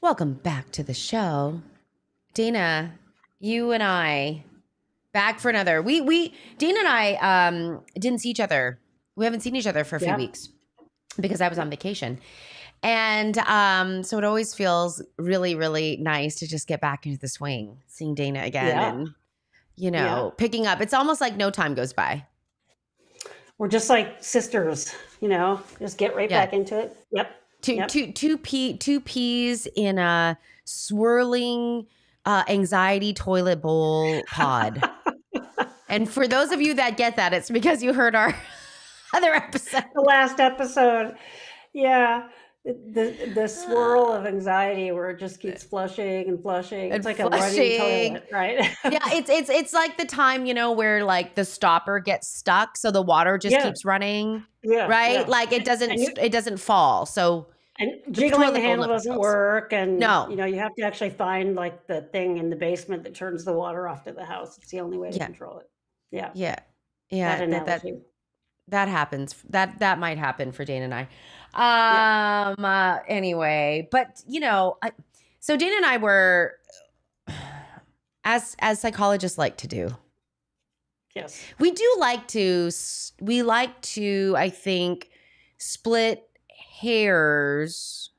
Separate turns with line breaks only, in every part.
Welcome back to the show. Dana, you and I back for another. Dana and I didn't see each other. We haven't seen each other for a few weeks because I was on vacation. And so it always feels really, really nice to just get back into the swing, seeing Dana again and, picking up. It's almost like no time goes by.
We're just like sisters, just get right back into it. Yep.
Two peas in a swirling anxiety toilet bowl pod. And for those of you that get that, it's because you heard our other episode.
The last episode. Yeah. The swirl of anxiety where it just keeps flushing and flushing. It's like a running toilet, right?
Yeah, it's like the time, where like the stopper gets stuck, so the water just keeps running.
Yeah.
Right?
Yeah.
Like it doesn't fall. So
and jiggling the handle doesn't work. And
no.
You have to actually find like the thing in the basement that turns the water off to the house. It's the only way to control it. Yeah.
Yeah. Yeah. That happens. That might happen for Dana and I. Anyway, but so Dana and I were, as psychologists like to do.
Yes.
We like to, I think, split hairs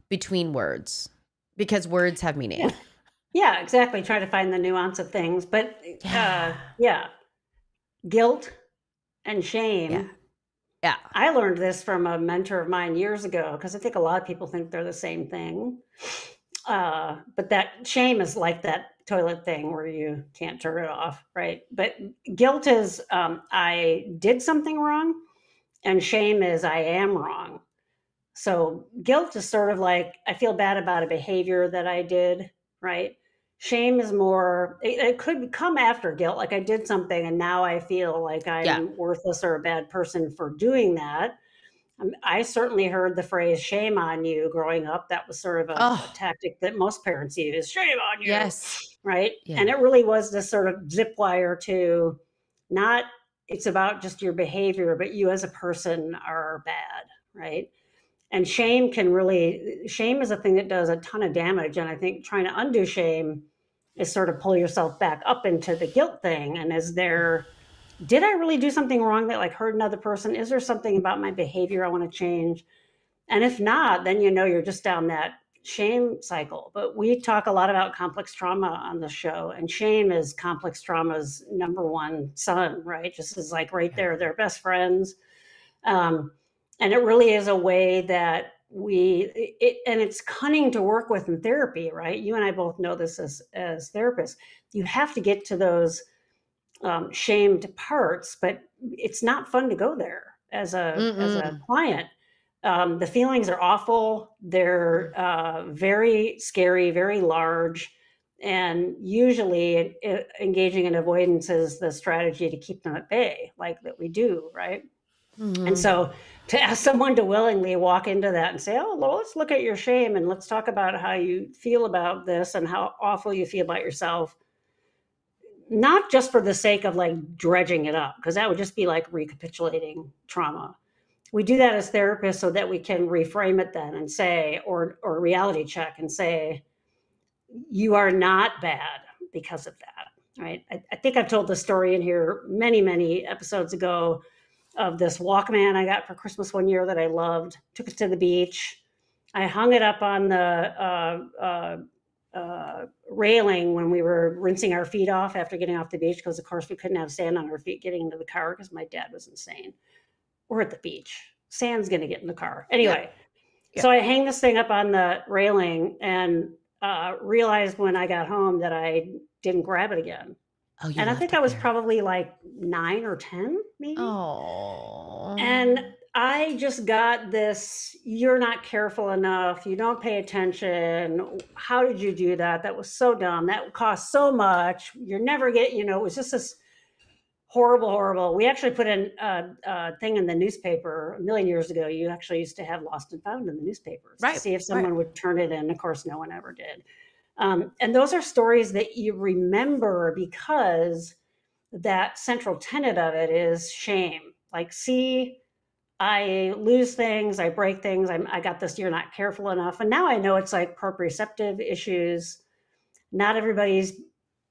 between words because words have meaning.
Yeah, exactly. Try to find the nuance of things. But guilt and shame.
Yeah.
I learned this from a mentor of mine years ago because I think a lot of people think they're the same thing. But that shame is like that toilet thing where you can't turn it off, right? But guilt is I did something wrong, and shame is I am wrong. So guilt is sort of like I feel bad about a behavior that I did, right? Shame is more, it could come after guilt. Like I did something and now I feel like I'm worthless or a bad person for doing that. I certainly heard the phrase shame on you growing up. That was sort of a tactic that most parents use. Shame on you.
Yes.
Right.
Yeah.
And it really was this sort of zip wire to not, it's about just your behavior, but you as a person are bad. Right. And shame is a thing that does a ton of damage. And I think trying to undo shame is sort of pull yourself back up into the guilt thing. And did I really do something wrong that like hurt another person? Is there something about my behavior I want to change? And if not, then you're just down that shame cycle. But we talk a lot about complex trauma on the show, and shame is complex trauma's number one son, right? Just is like right there, they're best friends. And it really is a way that and it's cunning to work with in therapy, right? You and I both know this as therapists. You have to get to those shamed parts, but it's not fun to go there as a client. The feelings are awful. They're very scary, very large. And usually engaging in avoidance is the strategy to keep them at bay, like that we do, right? Mm-hmm. And so to ask someone to willingly walk into that and say, oh, well, let's look at your shame and let's talk about how you feel about this and how awful you feel about yourself. Not just for the sake of like dredging it up, because that would just be like recapitulating trauma. We do that as therapists so that we can reframe it then and say, or reality check and say, you are not bad because of that, right? I think I've told the story in here many, many episodes ago of this Walkman I got for Christmas one year that I loved, took it to the beach. I hung it up on the railing when we were rinsing our feet off after getting off the beach, because of course we couldn't have sand on our feet getting into the car because my dad was insane. We're at the beach. Sand's going to get in the car. Anyway, So I hang this thing up on the railing and realized when I got home that I didn't grab it again.
Oh,
and I think I was probably like 9 or 10, maybe.
Oh.
And I just got this, you're not careful enough. You don't pay attention. How did you do that? That was so dumb. That cost so much. You're never it was just this Horrible, horrible. We actually put in a thing in the newspaper a million years ago. You actually used to have lost and found in the newspapers to
Right.
see if
Right.
someone would turn it in. Of course, no one ever did. And those are stories that you remember because that central tenet of it is shame. Like, see, I lose things, I break things, I got this, you're not careful enough. And now I know it's like proprioceptive issues. Not everybody's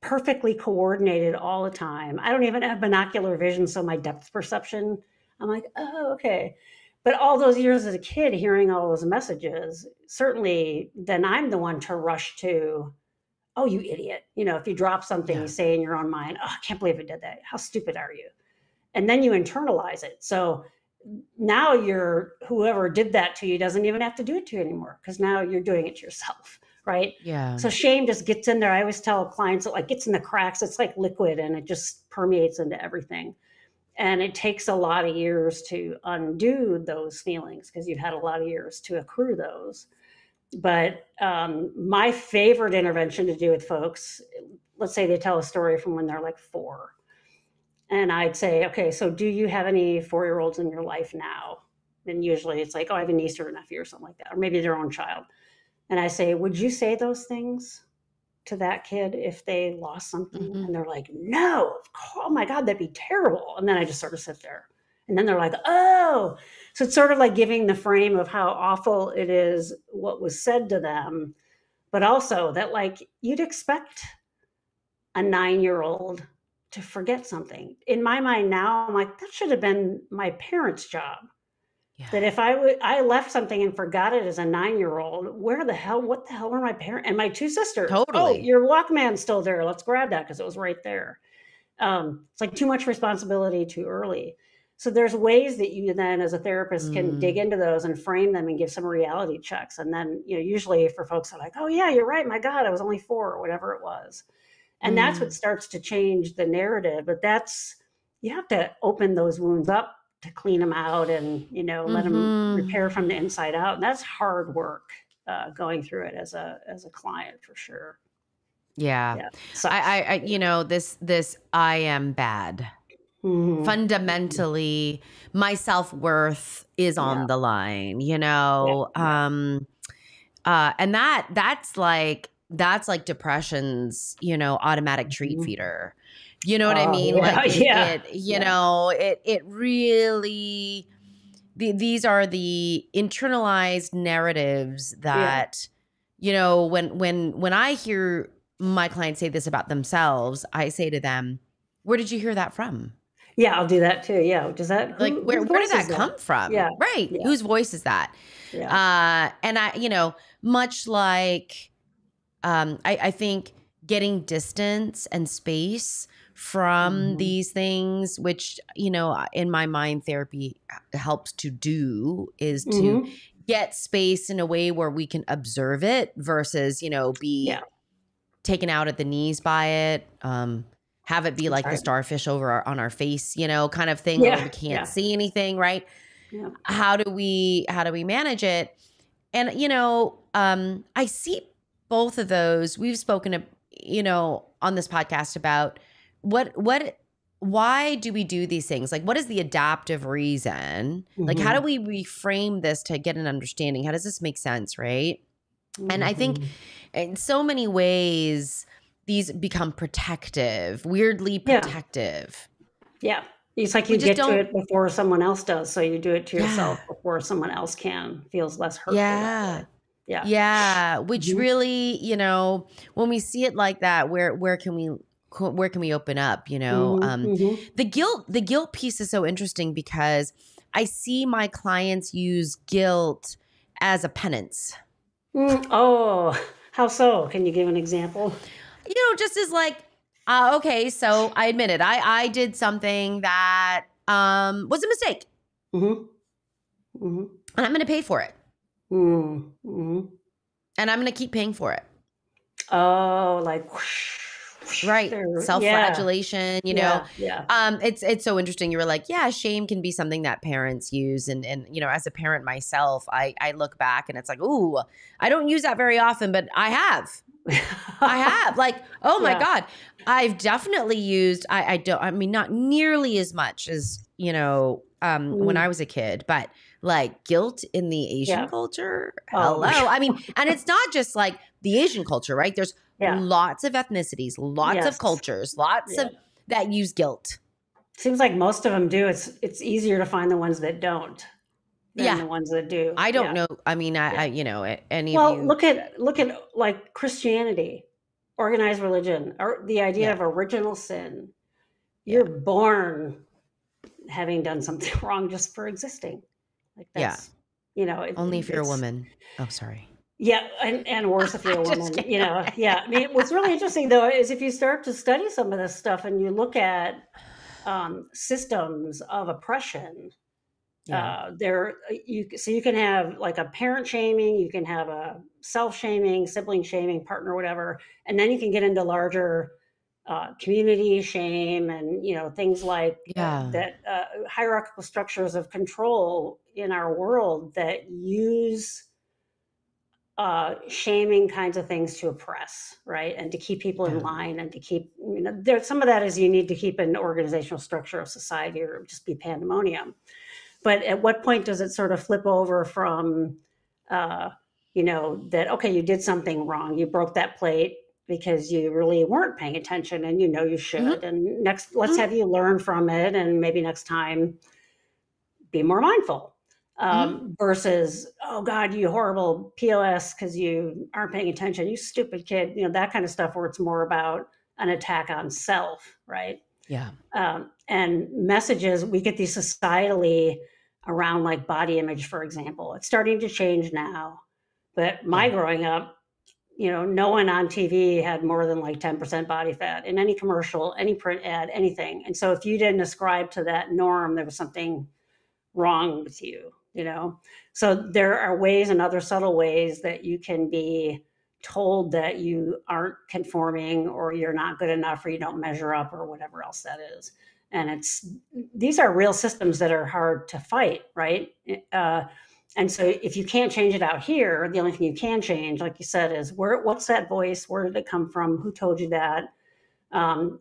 perfectly coordinated all the time. I don't even have binocular vision, so my depth perception, I'm like, oh, okay. But all those years as a kid hearing all those messages, certainly then I'm the one to rush to, oh, you idiot. You know, if you drop something, you say in your own mind, oh, I can't believe I did that. How stupid are you? And then you internalize it. So now whoever did that to you doesn't even have to do it to you anymore, because now you're doing it to yourself. Right.
Yeah.
So shame just gets in there. I always tell clients, it like gets in the cracks. It's like liquid and it just permeates into everything. And it takes a lot of years to undo those feelings because you've had a lot of years to accrue those. But my favorite intervention to do with folks, let's say they tell a story from when they're like 4. And I'd say, okay, so do you have any 4-year-olds in your life now? And usually it's like, oh, I have a niece or a nephew or something like that, or maybe their own child. And I say, would you say those things to that kid if they lost something?
Mm-hmm.
And they're like, no, oh my God, that'd be terrible. And then I just sort of sit there. And then they're like, oh. So it's sort of like giving the frame of how awful it is what was said to them, but also that like you'd expect a 9-year-old to forget something. In my mind now, I'm like, that should have been my parents' job. Yeah. That if I left something and forgot it as a 9-year-old, what the hell were my parents and my 2 sisters?
Totally.
Oh, your Walkman's still there. Let's grab that because it was right there. It's like too much responsibility too early. So there's ways that you then as a therapist can dig into those and frame them and give some reality checks. And then, you know, usually for folks are like, oh yeah, you're right. My God, I was only 4 or whatever it was. And that's what starts to change the narrative. But you have to open those wounds up to clean them out and, you know, let them repair from the inside out. And that's hard work going through it as a client for sure.
Yeah. So I you know, this I am bad. Fundamentally, my self-worth is on the line, you know? And that's like depression's, you know, automatic treat feeder. You know what I mean? It really, these are the internalized narratives that, you know, when I hear my clients say this about themselves, I say to them, where did you hear that from?
Yeah, I'll do that too. Yeah. Does that,
where did that come from?
Yeah.
Right. Yeah. Whose voice is that?
Yeah.
And I, you know, much like, I think getting distance and space from these things, which, you know, in my mind, therapy helps to do is to get space in a way where we can observe it versus, you know, be taken out at the knees by it. Have it be like the starfish over on our face, you know, kind of thing where we can't see anything, right?
Yeah.
How do we manage it? And, you know, I see both of those. We've spoken, you know, on this podcast about why do we do these things? Like, what is the adaptive reason? Like, how do we reframe this to get an understanding? How does this make sense, right? And I think in so many ways, these become protective, weirdly protective.
Yeah. It's like you get to it before someone else does. So you do it to yourself before someone else can. Feels less hurtful.
Yeah. Which really, you know, when we see it like that, where can we open up, you know? The guilt piece is so interesting because I see my clients use guilt as a penance.
Oh, how so? Can you give an example?
You know, just as like, okay, so I admit it. I did something that was a mistake. And I'm going to pay for it. And I'm going to keep paying for it.
Oh, like
right. Self-flagellation, you know. It's so interesting. You were like, yeah, shame can be something that parents use. And you know, as a parent myself, I look back and it's like, ooh, I don't use that very often, but I have. I have, like, oh my
Yeah.
God. I've definitely used, I mean, not nearly as much as, when I
Mm,
was a kid, but like guilt in the Asian
yeah.
culture.
Oh my
Hello. I mean, and it's not just like the Asian culture, right? There's
Yeah.
lots of ethnicities, lots of
Yes.
cultures, lots
Yeah.
of that use guilt.
Seems like most of them do. It's easier to find the ones that don't than
Yeah.
the ones that do.
I don't
Yeah.
know. I mean,
Yeah.
any of
Well,
you.
look at like Christianity, organized religion, or the idea
Yeah.
of original sin.
Yeah.
You're born having done something wrong just for existing. Like
Yeah.
that's,
Only if you're a
it's
woman. Oh, sorry.
yeah, and worse if you're a
Just
woman,
kidding.
yeah. I mean, what's really interesting though is if you start to study some of this stuff and you look at systems of oppression,
Yeah.
you can have like a parent shaming, you can have a self shaming, sibling shaming, partner, whatever, and then you can get into larger community shame and things like
Yeah.
that hierarchical structures of control in our world that use shaming kinds of things to oppress, right, and to keep people in
Yeah.
line and to keep there's some of that is you need to keep an organizational structure of society or just be pandemonium. But at what point does it sort of flip over from, uh, that, okay, you did something wrong. You broke that plate because you really weren't paying attention and you
Mhm.
should. And next, let's
Mhm.
have you learn from it. And maybe next time be more mindful
Mhm.
versus, oh God, you horrible POS because you aren't paying attention. You stupid kid, that kind of stuff where it's more about an attack on self, right?
Yeah.
And messages we get these societally around like body image, for example. It's starting to change now, but my
Yeah.
growing up, no one on TV had more than like 10% body fat in any commercial, any print ad, anything. And so if you didn't ascribe to that norm, there was something wrong with you. So there are ways and other subtle ways that you can be told that you aren't conforming or you're not good enough or you don't measure up or whatever else that is. And these are real systems that are hard to fight, right? And so if you can't change it out here, the only thing you can change, like you said, is what's that voice? Where did it come from? Who told you that?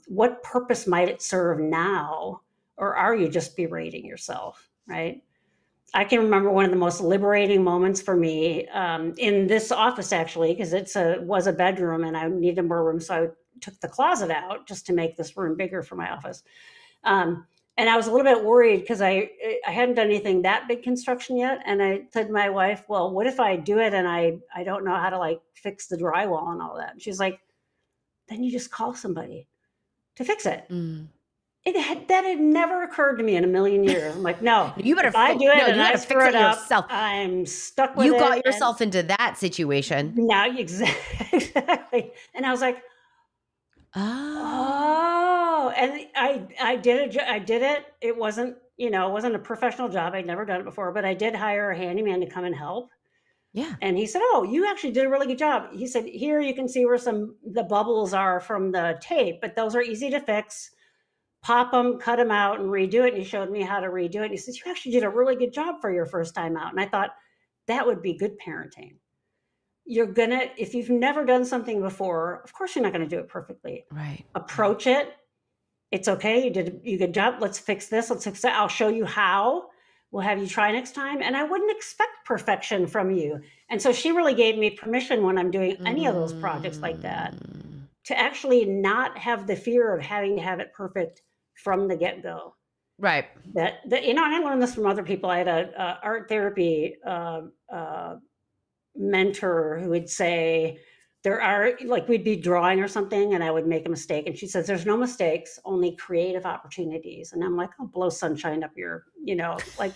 What purpose might it serve now? Or are you just berating yourself, right? I can remember one of the most liberating moments for me in this office, actually, because was a bedroom and I needed more room. So I took the closet out just to make this room bigger for my office. Um, and I was a little bit worried because I hadn't done anything that big construction yet. And I said to my wife, well, what if I do it and I don't know how to like fix the drywall and all that? And she's like, then you just call somebody to fix it.
Mm.
That had never occurred to me in a million years. I'm like, no,
You better
if I do it
no,
and
you
I
gotta fix
screw
it
it up,
yourself.
I'm stuck with
You
it.
got
And
yourself into that situation.
now, exactly. And I was like,
Oh.
oh, and I did it. I did it. It wasn't a professional job. I'd never done it before, but I did hire a handyman to come and help.
Yeah.
And he said, "Oh, you actually did a really good job." He said, "Here you can see where the bubbles are from the tape, but those are easy to fix. Pop them, cut them out, and redo it." And he showed me how to redo it. And he says, "You actually did a really good job for your first time out." And I thought that would be good parenting. If you've never done something before, of course you're not going to do it perfectly.
Right. Right.
Approach it. It's okay. You good job. Let's fix this. Let's fix that. I'll show you how. We'll have you try next time. And I wouldn't expect perfection from you. And so she really gave me permission when I'm doing any of those projects like that
Mm.
to actually not have the fear of having to have it perfect from the get-go.
Right.
And I learned this from other people. I had a art therapy mentor who would say, there are, like, we'd be drawing or something and I would make a mistake. And she says, there's no mistakes, only creative opportunities. And I'm like, oh, blow sunshine up like,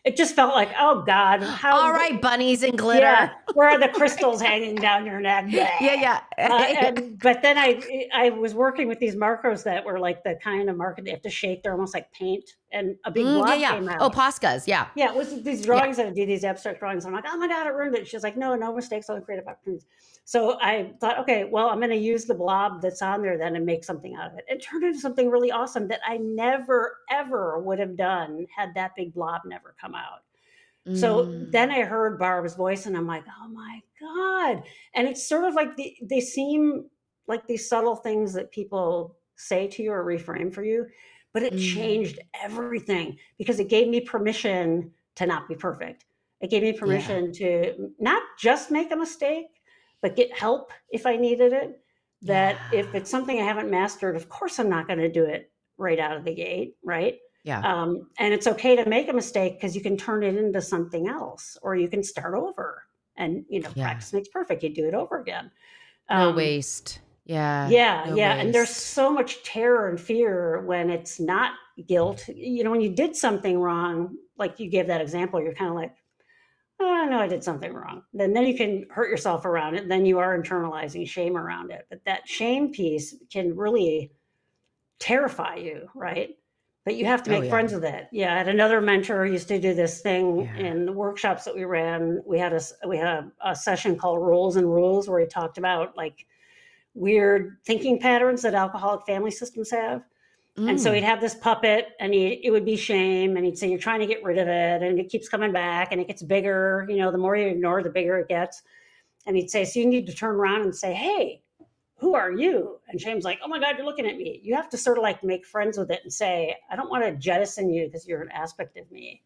it just felt like, oh God,
All right, bunnies and
yeah,
glitter.
where are the crystals hanging down your neck?
Yeah, yeah.
But then I was working with these markers that were like the kind of marker they have to shake. They're almost like paint, and a big
Yeah,
blob
yeah.
came
Oh,
out.
Poscas. Yeah.
Yeah, it was these
Yeah.
drawings that I do, these abstract drawings. I'm like, oh my God, it ruined it. She's like, no mistakes, only creative opportunities. So I thought, okay, well, I'm going to use the blob that's on there then and make something out of it. It turned into something really awesome that I never, ever would have done had that big blob never come out. So then
Mm.
I heard Barb's voice and I'm like, oh my God. And it's sort of like they seem like these subtle things that people say to you or reframe for you, but it changed everything because it gave me permission to not be perfect. It gave me
Yeah.
permission to not just make a mistake, but get help if I needed it. That if
Yeah.
it's something I haven't mastered, of course I'm not going to do it right out of the gate, right?
Yeah.
And it's okay to make a mistake because you can turn it into something else, or you can start over. And
Yeah.
practice makes perfect. You do it over again.
No
Um,
waste. Yeah.
yeah,
No
yeah. And there's
waste.
so much terror and fear when it's not guilt. When you did something wrong, like you gave that example, you're kind of like, oh, I know I did something wrong. Then you can hurt yourself around it. Then you are internalizing shame around it. But that shame piece can really terrify you, right? But you have to
Oh
make
yeah.
friends with it. Yeah, I had another mentor who used to do this thing
Yeah.
in the workshops that we ran. We had a session called Rules and Rules where he talked about like weird thinking patterns that alcoholic family systems have. And so he'd
Mm.
have this puppet and it would be shame. And he'd say, you're trying to get rid of it. And it keeps coming back and it gets bigger. The more you ignore, the bigger it gets. And he'd say, so you need to turn around and say, hey, who are you? And shame's like, oh my God, you're looking at me. You have to sort of like make friends with it and say, I don't want to jettison you because you're an aspect of me.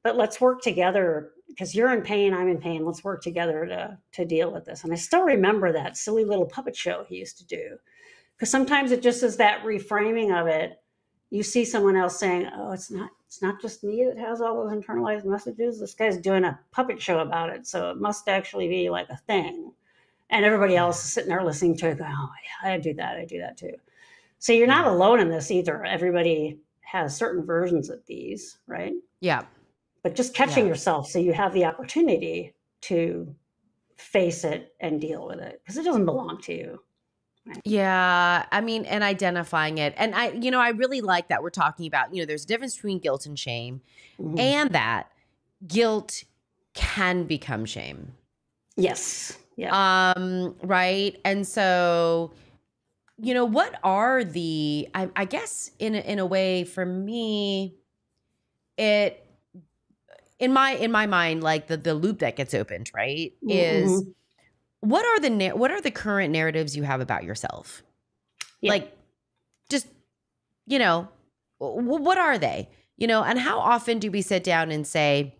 But let's work together because you're in pain, I'm in pain. Let's work together to deal with this. And I still remember that silly little puppet show he used to do. Because sometimes it just is that reframing of it. You see someone else saying, oh, it's not just me that has all those internalized messages. This guy's doing a puppet show about it. So it must actually be like a thing. And everybody
Yeah.
else is sitting there listening to it going, oh, yeah, I do that too. So you're not
Yeah.
alone in this either. Everybody has certain versions of these, right?
Yeah.
But just catching
Yeah.
yourself so you have the opportunity to face it and deal with it because it doesn't belong to you. Right?
Yeah. I mean, and identifying it. And I really like that we're talking about, there's a difference between guilt and shame,
Mm-hmm.
and that guilt can become shame.
Yes. Yeah.
Right. And so, what are I guess in a way for me, it, in my mind, like the loop that gets opened, right, is
Mm-hmm.
what are the current narratives you have about yourself?
Yeah.
Like, just, what are they? And how often do we sit down and say,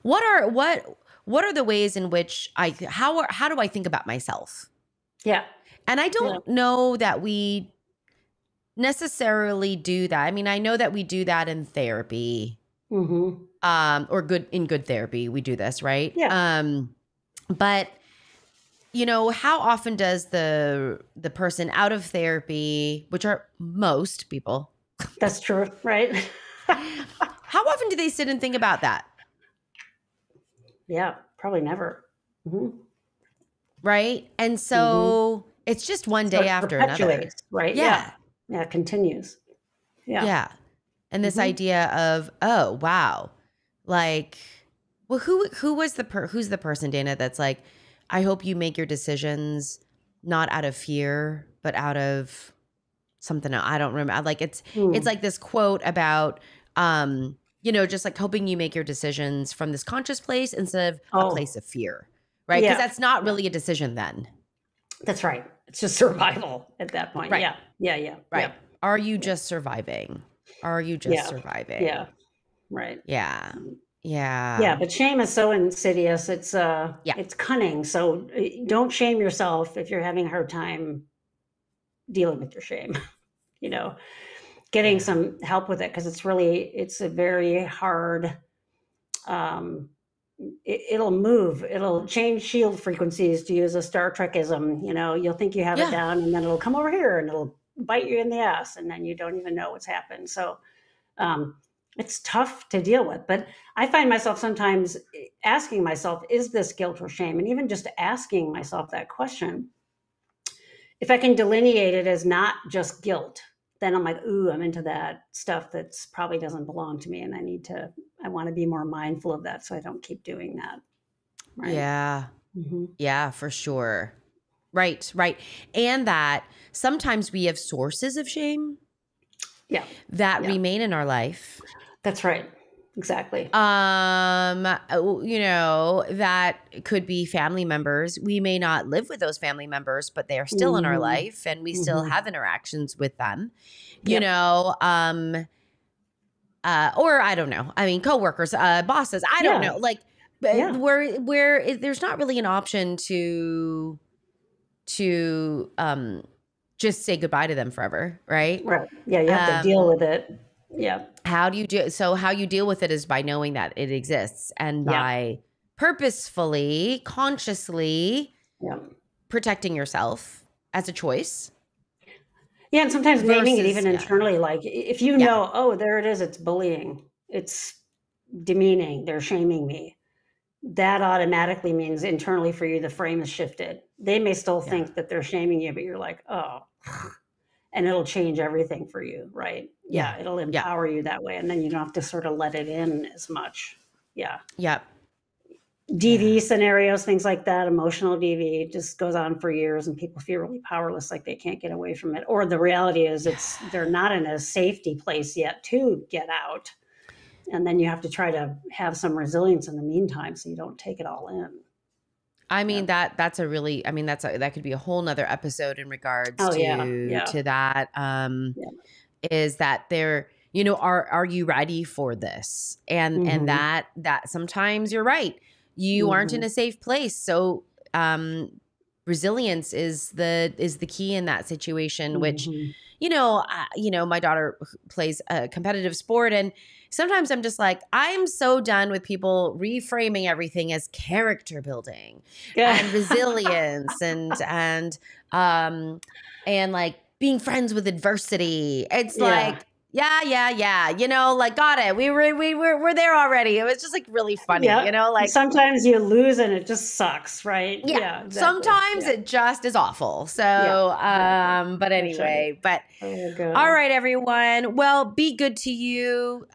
what are the ways in which how do I think about myself?
Yeah.
And I
Yeah.
don't know that we necessarily do that. I mean, I know that we do that in therapy,
Mm-hmm.
or good therapy, we do this, right?
Yeah.
But how often does the person out of therapy, which are most people,
That's true. Right.
how often do they sit and think about that?
Yeah. Probably never. Mm-hmm.
Right? And
Mm-hmm.
so it's just one
So
day
it
after another.
perpetuates, right?
Yeah.
Yeah. Yeah. It continues. Yeah.
Yeah. And this
Mm-hmm.
idea of, oh, wow. Like, well, who's the person, Dana, that's like, I hope you make your decisions not out of fear, but out of something else. I don't remember. Like it's like this quote about just like hoping you make your decisions from this conscious place instead of a
Oh,
place of fear. Right? Because
yeah.
that's not
Yeah.
really a decision then.
That's right. It's just survival at that point.
Right.
Yeah. Yeah. Yeah.
Right.
Yeah.
Are you just surviving? Are you just
Yeah. Yeah.
surviving?
Right.
Yeah.
Yeah,
Yeah.
but shame is so insidious.
Yeah.
It's cunning. So don't shame yourself if you're having a hard time dealing with your shame. You know, getting
Yeah.
some help with it because it's a very hard. Um, it'll move. It'll change shield frequencies to use a Star Trekism. You'll think you have it
Yeah.
down, and then it'll come over here and it'll bite you in the ass, and then you don't even know what's happened. So um, it's tough to deal with. But I find myself sometimes asking myself, is this guilt or shame? And even just asking myself that question, if I can delineate it as not just guilt, then I'm like, ooh, I'm into that stuff that's probably doesn't belong to me. And I want to be more mindful of that so I don't keep doing that. Right.
Yeah.
Mm-hmm.
Yeah, for sure. Right, right. And that sometimes we have sources of shame
Yeah.
that
Yeah.
remain in our life.
That's right. Exactly.
You know, that could be family members. We may not live with those family members, but they are still in our
Mhm.
life and we still
Mhm.
have interactions with them, you
Yep.
know, or I don't know. I mean, coworkers, bosses, I don't
Yeah.
know. Like,
Yeah.
there's not really an option to just say goodbye to them forever, right?
Right. Yeah, you have to deal
Um,
with it. Yeah.
how you deal with it is by knowing that it exists and
Yeah.
by purposefully, consciously
Yeah.
protecting yourself as a choice
Yeah, and sometimes naming it
versus
even internally, like if you
yeah,
know, oh, there it is, it's bullying, it's demeaning, they're shaming me. That automatically means internally for you, the frame is shifted. They may still
yeah,
think that they're shaming you, but you're like, oh, and it'll change everything for you, right?
yeah,
Yeah, it'll
yeah,
empower you that way. And then you don't have to sort of let it in as much. Yeah.
yeah, yeah,
DV scenarios, things like that, emotional DV just goes on for years and people feel really powerless, like they can't get away from it. Or the reality is they're not in a safety place yet to get out. And then you have to try to have some resilience in the meantime so you don't take it all in.
I
Yeah.
mean that's a really I mean that could be a whole nother episode in regards
Oh yeah.
to
Yeah.
that
Yeah.
is that there, you know, are you ready for this? And
Mm-hmm.
that sometimes you're right. You aren't in
Mm-hmm.
a safe place. So resilience is the key in that situation, which,
Mm-hmm.
you know, my daughter plays a competitive sport and sometimes I'm just like, I'm so done with people reframing everything as character building
Yeah.
and resilience and like being friends with adversity. It's
Yeah.
like, yeah. You know, like got it. We're there already. It was just like really funny,
Yeah.
you know, like
Sometimes you lose and it just sucks, right?
yeah.
Yeah, exactly.
Sometimes
Yeah.
it just is awful. So,
Yeah. Exactly.
but
That's right.
anyway, but
Oh
all
god.
right, everyone. Well, be good to you.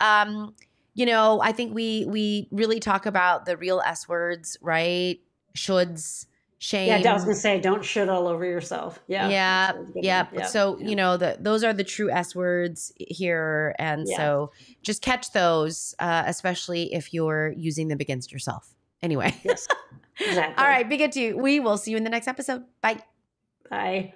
You know, I think we really talk about the real S words, right? Shoulds,
Yeah, I was
shame.
gonna say, don't shit all over yourself. Yeah, that's
Yeah,
a good one.
yep.
Yeah,
So,
yeah,
you know, those are the true S words here. And
yeah.
so just catch those, especially if you're using them against yourself. Anyway.
Yes,
All
exactly.
right, be good to you. We will see you in the next episode. Bye.
Bye.